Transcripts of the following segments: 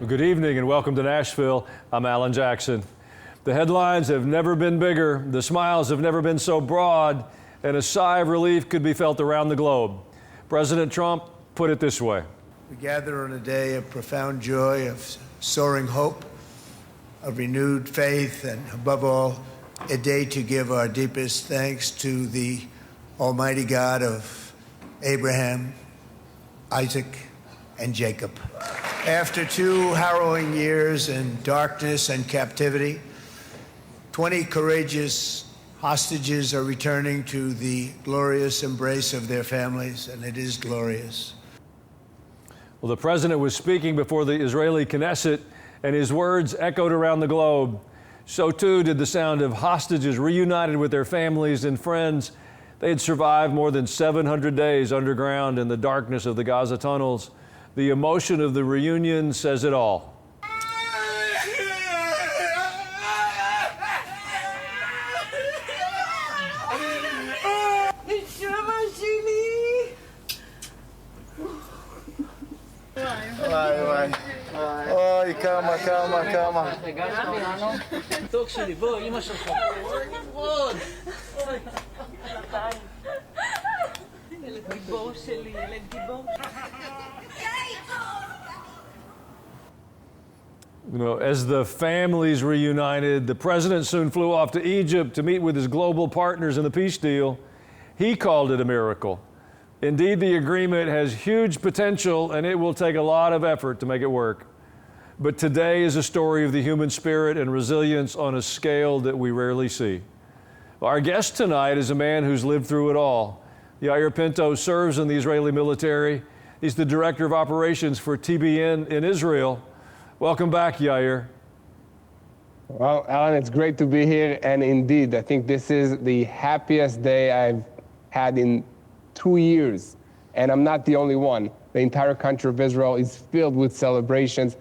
Good evening and welcome to Nashville. I'm Alan Jackson. The headlines have never been bigger, the smiles have never been so broad, and a sigh of relief could be felt around the globe. President Trump put it this way. We gather on a day of profound joy, of soaring hope, of renewed faith, and above all, a day to give our deepest thanks to the Almighty God of Abraham, Isaac, and Jacob. After 2 harrowing years in darkness and captivity, 20 courageous hostages are returning to the glorious embrace of their families, and it is glorious. Well, the president was speaking before the Israeli Knesset, and his words echoed around the globe. So too did the sound of hostages reunited with their families and friends. They had survived more than 700 days underground in the darkness of the Gaza tunnels. The emotion of the reunion says it all. אוי, כמה. טוק שלי, בוא, אמא שלך. ילד גיבור שלי, ילד גיבור. You know, as the families reunited, the president soon flew off to Egypt to meet with his global partners in the peace deal. He called it a miracle. Indeed, the agreement has huge potential and it will take a lot of effort to make it work. But today is a story of the human spirit and resilience on a scale that we rarely see. Our guest tonight is a man who's lived through it all. Yair Pinto serves in the Israeli military. He's the director of operations for TBN in Israel. Welcome back, Yair. Well, Alan, it's great to be here. And indeed, I think this is the happiest day I've had in 2 years. And I'm not the only one. The entire country of Israel is filled with celebrations.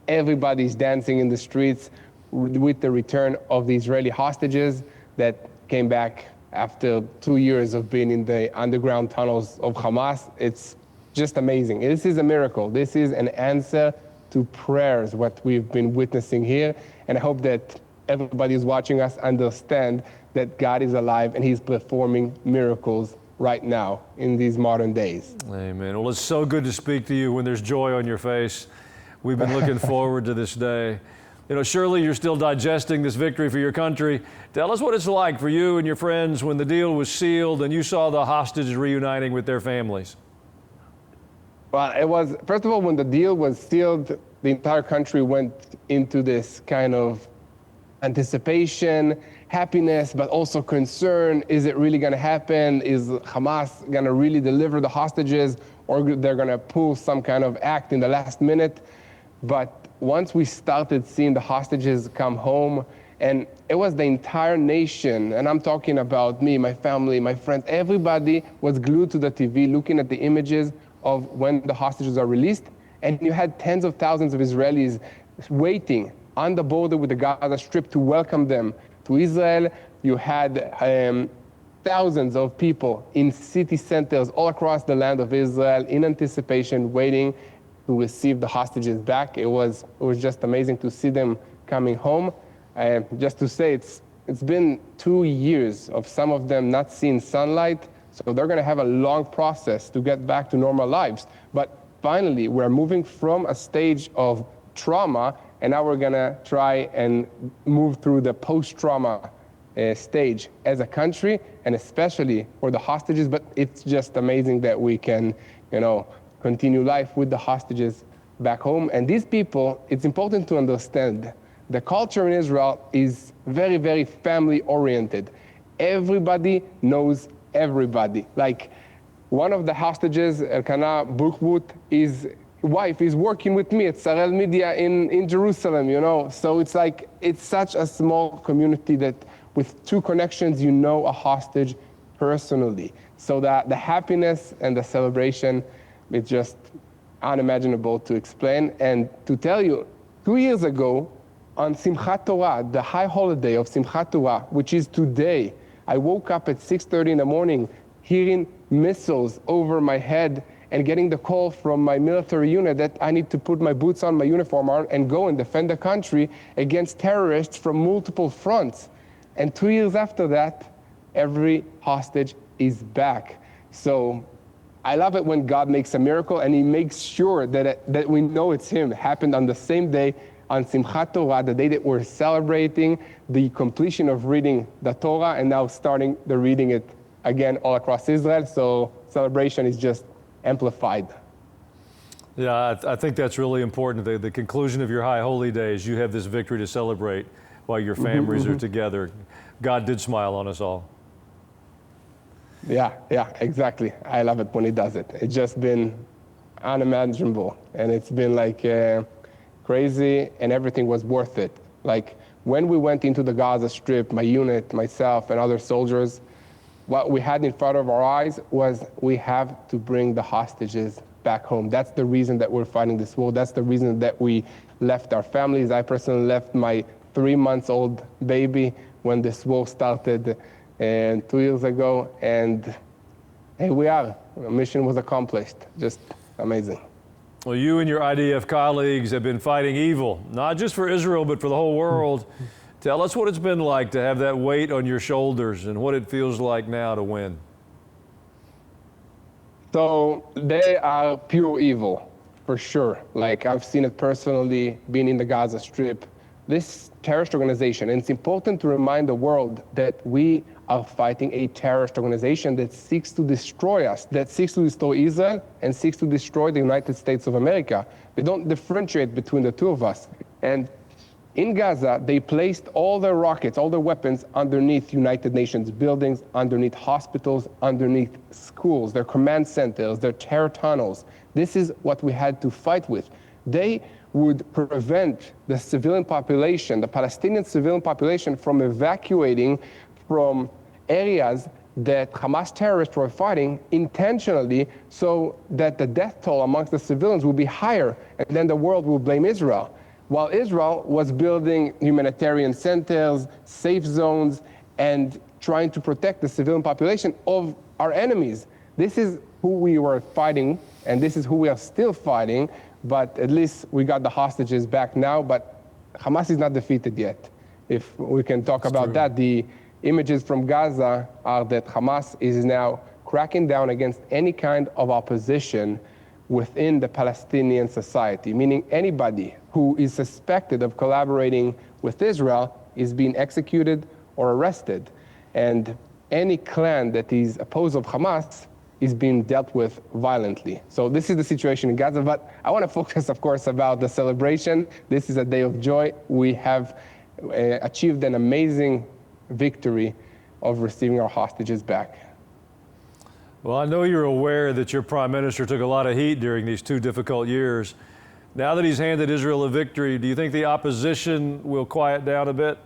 Everybody's dancing in the streets with the return of the Israeli hostages that came back after 2 years of being in the underground tunnels of Hamas. It's just amazing. This is a miracle. This is an answer to prayers, what we've been witnessing here. And I hope that everybody who's watching us understand that God is alive and he's performing miracles right now in these modern days. Amen. Well, it's so good to speak to you when there's joy on your face. We've been looking forward to this day. You know, surely you're still digesting this victory for your country. Tell us what it's like for you and your friends when the deal was sealed and you saw the hostages reuniting with their families. Well, it was, first of all, when the deal was sealed, the entire country went into this kind of anticipation, happiness, but also concern. Is it really going to happen? Is Hamas going to really deliver the hostages, or they're going to pull some kind of act in the last minute? But once we started seeing the hostages come home, and it was the entire nation, and I'm talking about me, my family, my friends, everybody was glued to the TV looking at the images of when the hostages are released. And you had tens of thousands of Israelis waiting on the border with the Gaza Strip to welcome them to Israel. You had thousands of people in city centers all across the land of Israel in anticipation, waiting to receive the hostages back. It was just amazing to see them coming home. Just to say, it's been 2 years of some of them not seeing sunlight, so they're going to have a long process to get back to normal lives. But finally, we're moving from a stage of trauma, and now we're going to try and move through the post-trauma stage as a country, and especially for the hostages. But it's just amazing that we can, continue life with the hostages back home. And these people, it's important to understand, the culture in Israel is very, very family-oriented. Everybody knows everybody. Like, one of the hostages, Elkanah Burkwood, his wife is working with me at Sarel Media in Jerusalem, So it's like, it's such a small community that with 2 connections, a hostage personally. So that the happiness and the celebration, it's just unimaginable to explain. And to tell you, 2 years ago, on Simchat Torah, the high holiday of Simchat Torah, which is today, I woke up at 6:30 in the morning hearing missiles over my head, and getting the call from my military unit that I need to put my boots on, my uniform on, and go and defend the country against terrorists from multiple fronts. And 2 years after that, every hostage is back. So I love it when God makes a miracle and he makes sure that we know it's him. It happened on the same day, on Simchat Torah, the day that we're celebrating the completion of reading the Torah and now starting the reading it again all across Israel. So celebration is just amplified. Yeah, I think that's really important. The conclusion of your high holy days, you have this victory to celebrate while your families are together. God did smile on us all. Yeah, exactly. I love it when he does it. It's just been unimaginable. And it's been like crazy, and everything was worth it. Like when we went into the Gaza Strip, my unit, myself, and other soldiers, what we had in front of our eyes was we have to bring the hostages back home. That's the reason that we're fighting this war. That's the reason that we left our families. I personally left my 3-month-old baby when this war started 2 years ago, and here we are. The mission was accomplished. Just amazing. Well, you and your IDF colleagues have been fighting evil, not just for Israel, but for the whole world. Tell us what it's been like to have that weight on your shoulders and what it feels like now to win. So they are pure evil, for sure. Like I've seen it personally, being in the Gaza Strip. This terrorist organization, and it's important to remind the world that we are fighting a terrorist organization that seeks to destroy us, that seeks to destroy Israel and seeks to destroy the United States of America. They don't differentiate between the two of us. And in Gaza, they placed all their rockets, all their weapons underneath United Nations buildings, underneath hospitals, underneath schools, their command centers, their terror tunnels. This is what we had to fight with. They would prevent the civilian population, the Palestinian civilian population, from evacuating from areas that Hamas terrorists were fighting intentionally so that the death toll amongst the civilians will be higher, and then the world will blame Israel. While Israel was building humanitarian centers, safe zones, and trying to protect the civilian population of our enemies. This is who we were fighting, and this is who we are still fighting, but at least we got the hostages back now, but Hamas is not defeated yet. If we can talk about that, the images from Gaza are that Hamas is now cracking down against any kind of opposition within the Palestinian society, meaning anybody who is suspected of collaborating with Israel is being executed or arrested. And any clan that is opposed of Hamas is being dealt with violently. So this is the situation in Gaza, but I want to focus, of course, about the celebration. This is a day of joy. We have achieved an amazing victory of receiving our hostages back. Well, I know you're aware that your prime minister took a lot of heat during these 2 difficult years. Now that he's handed Israel a victory, do you think the opposition will quiet down a bit?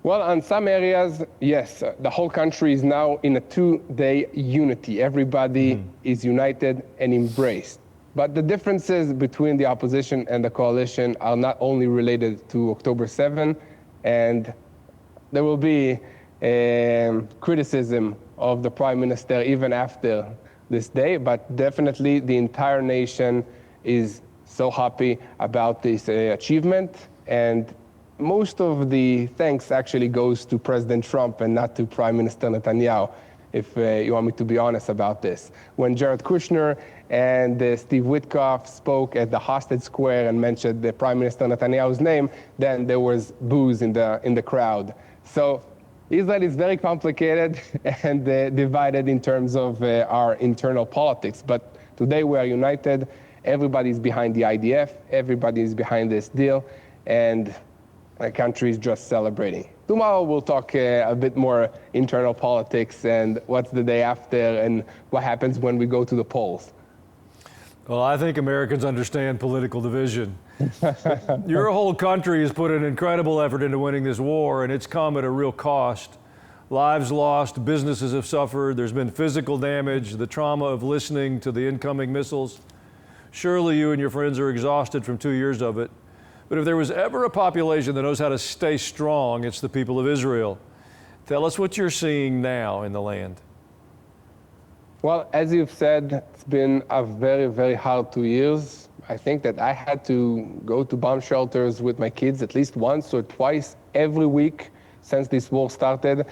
Well, on some areas, yes. The whole country is now in a 2-day unity. Everybody is united and embraced. But the differences between the opposition and the coalition are not only related to October 7, and there will be criticism of the prime minister even after this day, but definitely the entire nation is so happy about this achievement, and most of the thanks actually goes to President Trump and not to Prime Minister Netanyahu, if you want me to be honest about this. When Jared Kushner and Steve Witkoff spoke at the Hostage Square and mentioned the Prime Minister Netanyahu's name, then there was boos in the crowd. So Israel is very complicated and divided in terms of our internal politics. But today we are united. Everybody's behind the IDF. Everybody's behind this deal. And the country is just celebrating. Tomorrow we'll talk a bit more internal politics and what's the day after and what happens when we go to the polls. Well, I think Americans understand political division. Your whole country has put an incredible effort into winning this war, and it's come at a real cost. Lives lost, businesses have suffered, there's been physical damage, the trauma of listening to the incoming missiles. Surely you and your friends are exhausted from 2 years of it. But if there was ever a population that knows how to stay strong, it's the people of Israel. Tell us what you're seeing now in the land. Well, as you've said, it's been a very, very hard 2 years. I think that I had to go to bomb shelters with my kids at least once or twice every week since this war started.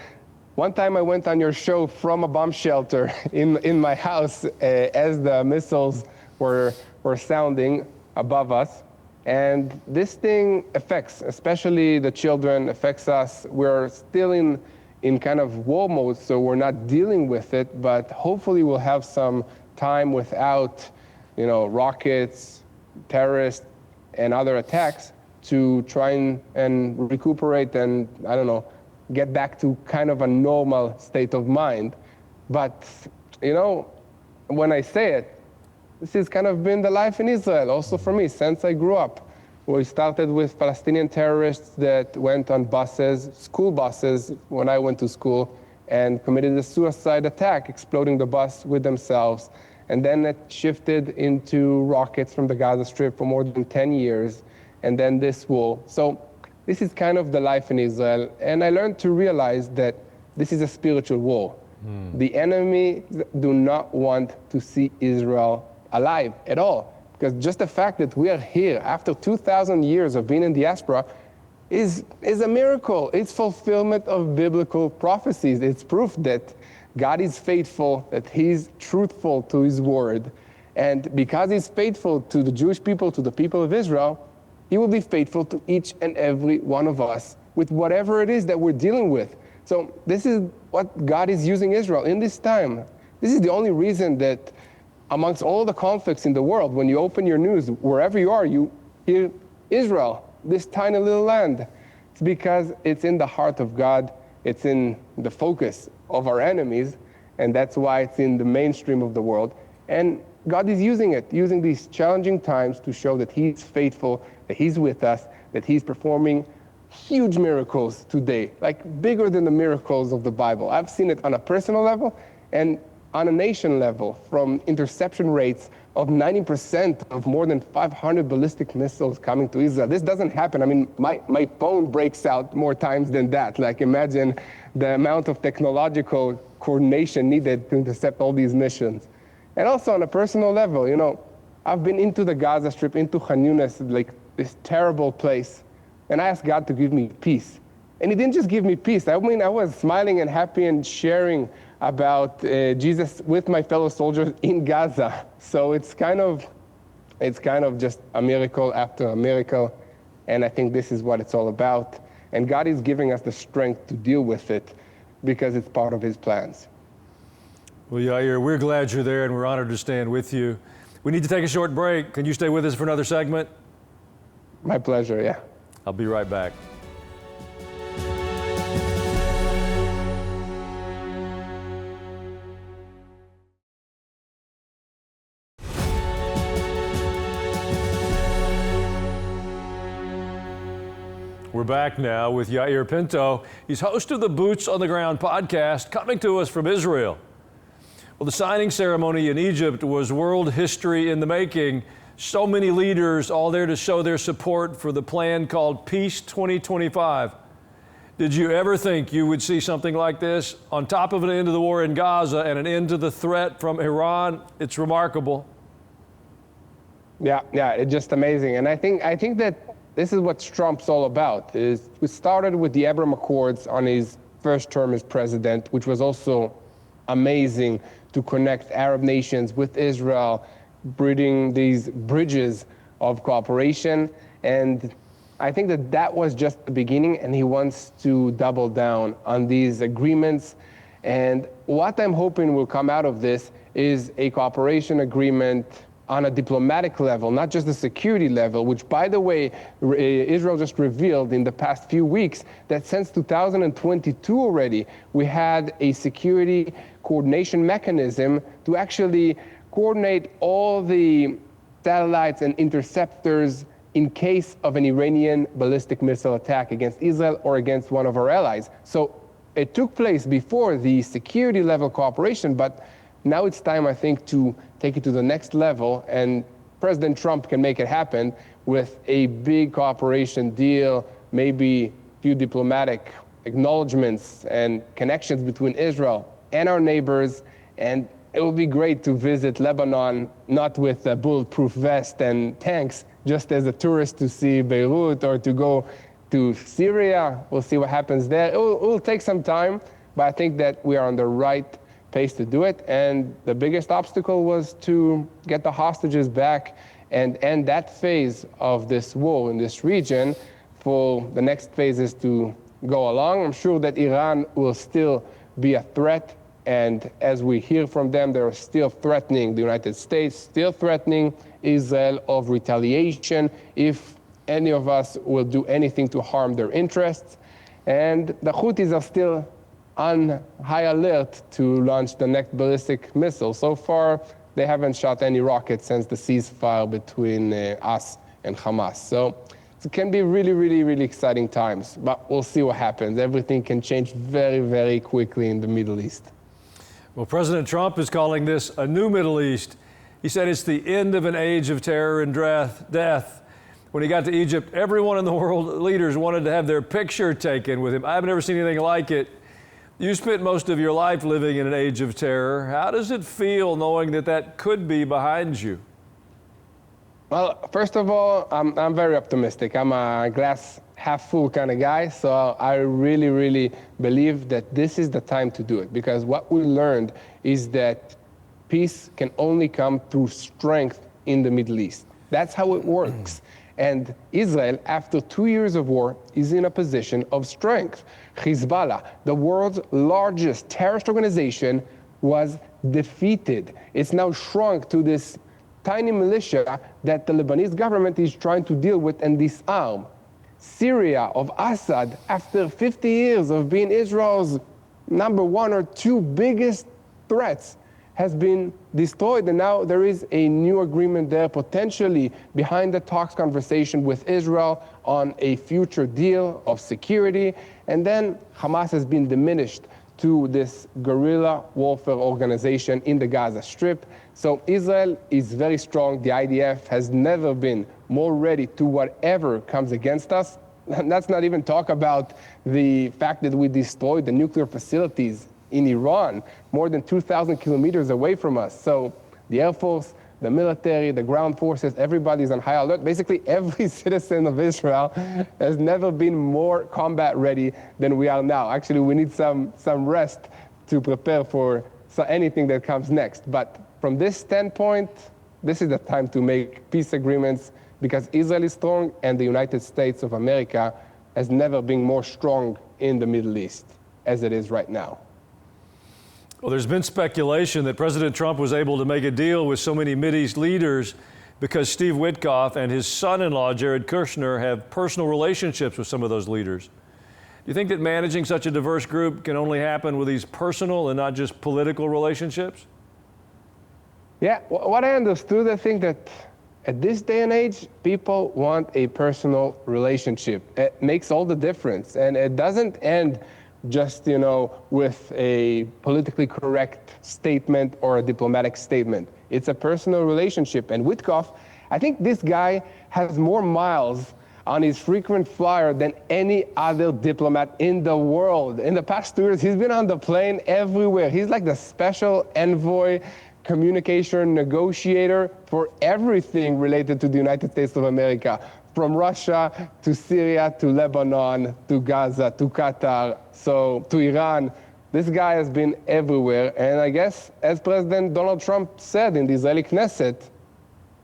One time I went on your show from a bomb shelter in my house as the missiles were sounding above us. And this thing affects, especially the children, affects us. We're still in kind of war mode, so we're not dealing with it, but hopefully we'll have some time without, rockets, terrorists, and other attacks to try and recuperate and, get back to kind of a normal state of mind. But, when I say it, this has kind of been the life in Israel, also for me, since I grew up. We started with Palestinian terrorists that went on buses, school buses, when I went to school, and committed a suicide attack, exploding the bus with themselves. And then it shifted into rockets from the Gaza Strip for more than 10 years, and then this war. So this is kind of the life in Israel. And I learned to realize that this is a spiritual war. The enemy do not want to see Israel alive at all. Because just the fact that we are here after 2,000 years of being in diaspora is a miracle. It's fulfillment of biblical prophecies. It's proof that God is faithful, that he's truthful to his word. And because he's faithful to the Jewish people, to the people of Israel, he will be faithful to each and every one of us with whatever it is that we're dealing with. So this is what God is using Israel in this time. This is the only reason that amongst all the conflicts in the world, when you open your news, wherever you are, you hear Israel, this tiny little land. It's because it's in the heart of God. It's in the focus of our enemies, and that's why it's in the mainstream of the world. And God is using it, using these challenging times to show that he's faithful, that he's with us, that he's performing huge miracles today, like bigger than the miracles of the Bible. I've seen it on a personal level and on a nation level, from interception rates of 90% of more than 500 ballistic missiles coming to Israel. This doesn't happen. I mean, my phone breaks out more times than that. Like, imagine the amount of technological coordination needed to intercept all these missions. And also on a personal level, I've been into the Gaza Strip, into Khan Yunis, like this terrible place. And I asked God to give me peace. And he didn't just give me peace. I mean, I was smiling and happy and sharing about Jesus with my fellow soldiers in Gaza. So it's kind of just a miracle after a miracle. And I think this is what it's all about. And God is giving us the strength to deal with it because it's part of his plans. Well, Yair, we're glad you're there and we're honored to stand with you. We need to take a short break. Can you stay with us for another segment? My pleasure, yeah. I'll be right back. We're back now with Yair Pinto. He's host of the Boots on the Ground podcast, coming to us from Israel. Well, the signing ceremony in Egypt was world history in the making. So many leaders all there to show their support for the plan called Peace 2025. Did you ever think you would see something like this? On top of an end to the war in Gaza and an end to the threat from Iran, it's remarkable. Yeah, it's just amazing. And I think that this is what Trump's all about. Is we started with the Abraham Accords on his first term as president, which was also amazing to connect Arab nations with Israel, building these bridges of cooperation. And I think that was just the beginning, and he wants to double down on these agreements. And what I'm hoping will come out of this is a cooperation agreement on a diplomatic level, not just the security level, which, by the way, Israel just revealed in the past few weeks that since 2022 already, we had a security coordination mechanism to actually coordinate all the satellites and interceptors in case of an Iranian ballistic missile attack against Israel or against one of our allies. So it took place before the security level cooperation, but now it's time, I think, to take it to the next level, and President Trump can make it happen with a big cooperation deal, maybe a few diplomatic acknowledgements and connections between Israel and our neighbors, and it would be great to visit Lebanon, not with a bulletproof vest and tanks, just as a tourist to see Beirut or to go to Syria. We'll see what happens there. It will take some time, but I think that we are on the right pace to do it. And the biggest obstacle was to get the hostages back and end that phase of this war in this region. For the next phases to go along, I'm sure that Iran will still be a threat. And as we hear from them, they're still threatening the United States, still threatening Israel of retaliation if any of us will do anything to harm their interests. And the Houthis are still on high alert to launch the next ballistic missile. So far, they haven't shot any rockets since the ceasefire between us and Hamas. So it can be really, really, really exciting times, but we'll see what happens. Everything can change very, very quickly in the Middle East. Well, President Trump is calling this a new Middle East. He said it's the end of an age of terror and death. When he got to Egypt, everyone in the world, leaders, wanted to have their picture taken with him. I've never seen anything like it. You spent most of your life living in an age of terror. How does it feel knowing that that could be behind you? Well, first of all, I'm very optimistic. I'm a glass half full kind of guy, so I really, really believe that this is the time to do it, because what we learned is that peace can only come through strength in the Middle East. That's how it works. And Israel, after 2 years of war, is in a position of strength. Hezbollah, the world's largest terrorist organization, was defeated. It's now shrunk to this tiny militia that the Lebanese government is trying to deal with and disarm. Syria of Assad, after 50 years of being Israel's number 1 or 2 biggest threats, has been destroyed, and now there is a new agreement there, potentially behind the talks conversation with Israel on a future deal of security. And then Hamas has been diminished to this guerrilla warfare organization in the Gaza Strip. So Israel is very strong. The IDF has never been more ready to whatever comes against us. And let's not even talk about the fact that we destroyed the nuclear facilities in Iran, more than 2,000 kilometers away from us. So the Air Force, the military, the ground forces, everybody's on high alert. Basically, every citizen of Israel has never been more combat ready than we are now. Actually, we need some rest to prepare for anything that comes next. But from this standpoint, this is the time to make peace agreements, because Israel is strong and the United States of America has never been more strong in the Middle East as it is right now. Well, there's been speculation that President Trump was able to make a deal with so many Mideast leaders because Steve Witkoff and his son-in-law, Jared Kushner, have personal relationships with some of those leaders. Do you think that managing such a diverse group can only happen with these personal and not just political relationships? Yeah, what I understood, I think that at this day and age, people want a personal relationship. It makes all the difference, and it doesn't end just, with a politically correct statement or a diplomatic statement. It's a personal relationship. And Witkoff, I think this guy has more miles on his frequent flyer than any other diplomat in the world. In the past 2 years, he's been on the plane everywhere. He's like the special envoy, communication negotiator for everything related to the United States of America, from Russia to Syria to Lebanon to Gaza to Qatar, so to Iran. This guy has been everywhere. And I guess, as President Donald Trump said in the Israeli Knesset,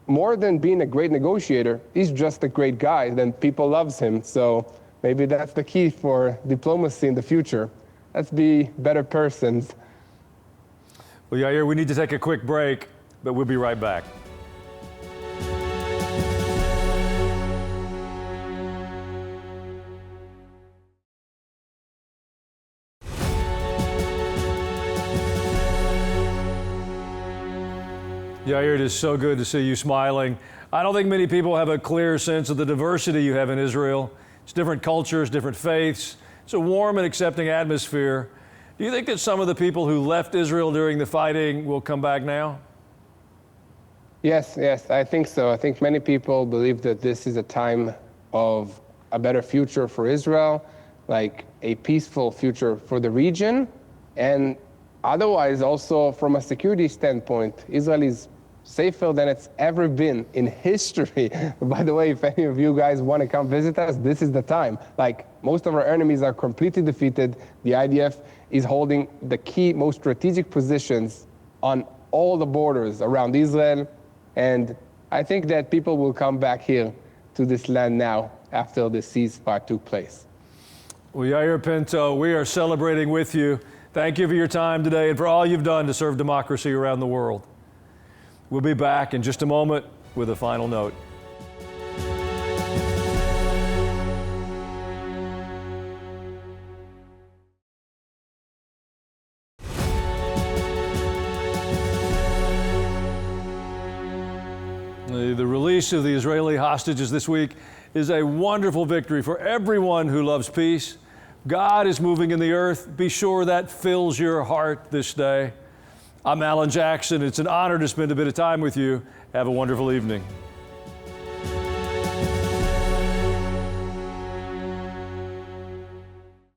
more than being a great negotiator, he's just a great guy, then people loves him. So maybe that's the key for diplomacy in the future. Let's be better persons. Well, Yair, we need to take a quick break, but we'll be right back. Yair, it is so good to see you smiling. I don't think many people have a clear sense of the diversity you have in Israel. It's different cultures, different faiths. It's a warm and accepting atmosphere. Do you think that some of the people who left Israel during the fighting will come back now? Yes, I think so. I think many people believe that this is a time of a better future for Israel, like a peaceful future for the region. And Otherwise, also from a security standpoint, Israel is safer than it's ever been in history. By the way, if any of you guys want to come visit us, this is the time. Like, most of our enemies are completely defeated. The IDF is holding the key, most strategic positions on all the borders around Israel. And I think that people will come back here to this land now after the ceasefire took place. Well, Yair Pinto, we are celebrating with you. Thank you for your time today and for all you've done to serve democracy around the world. We'll be back in just a moment with a final note. The release of the Israeli hostages this week is a wonderful victory for everyone who loves peace. God is moving in the earth. Be sure that fills your heart this day. I'm Alan Jackson. It's an honor to spend a bit of time with you. Have a wonderful evening.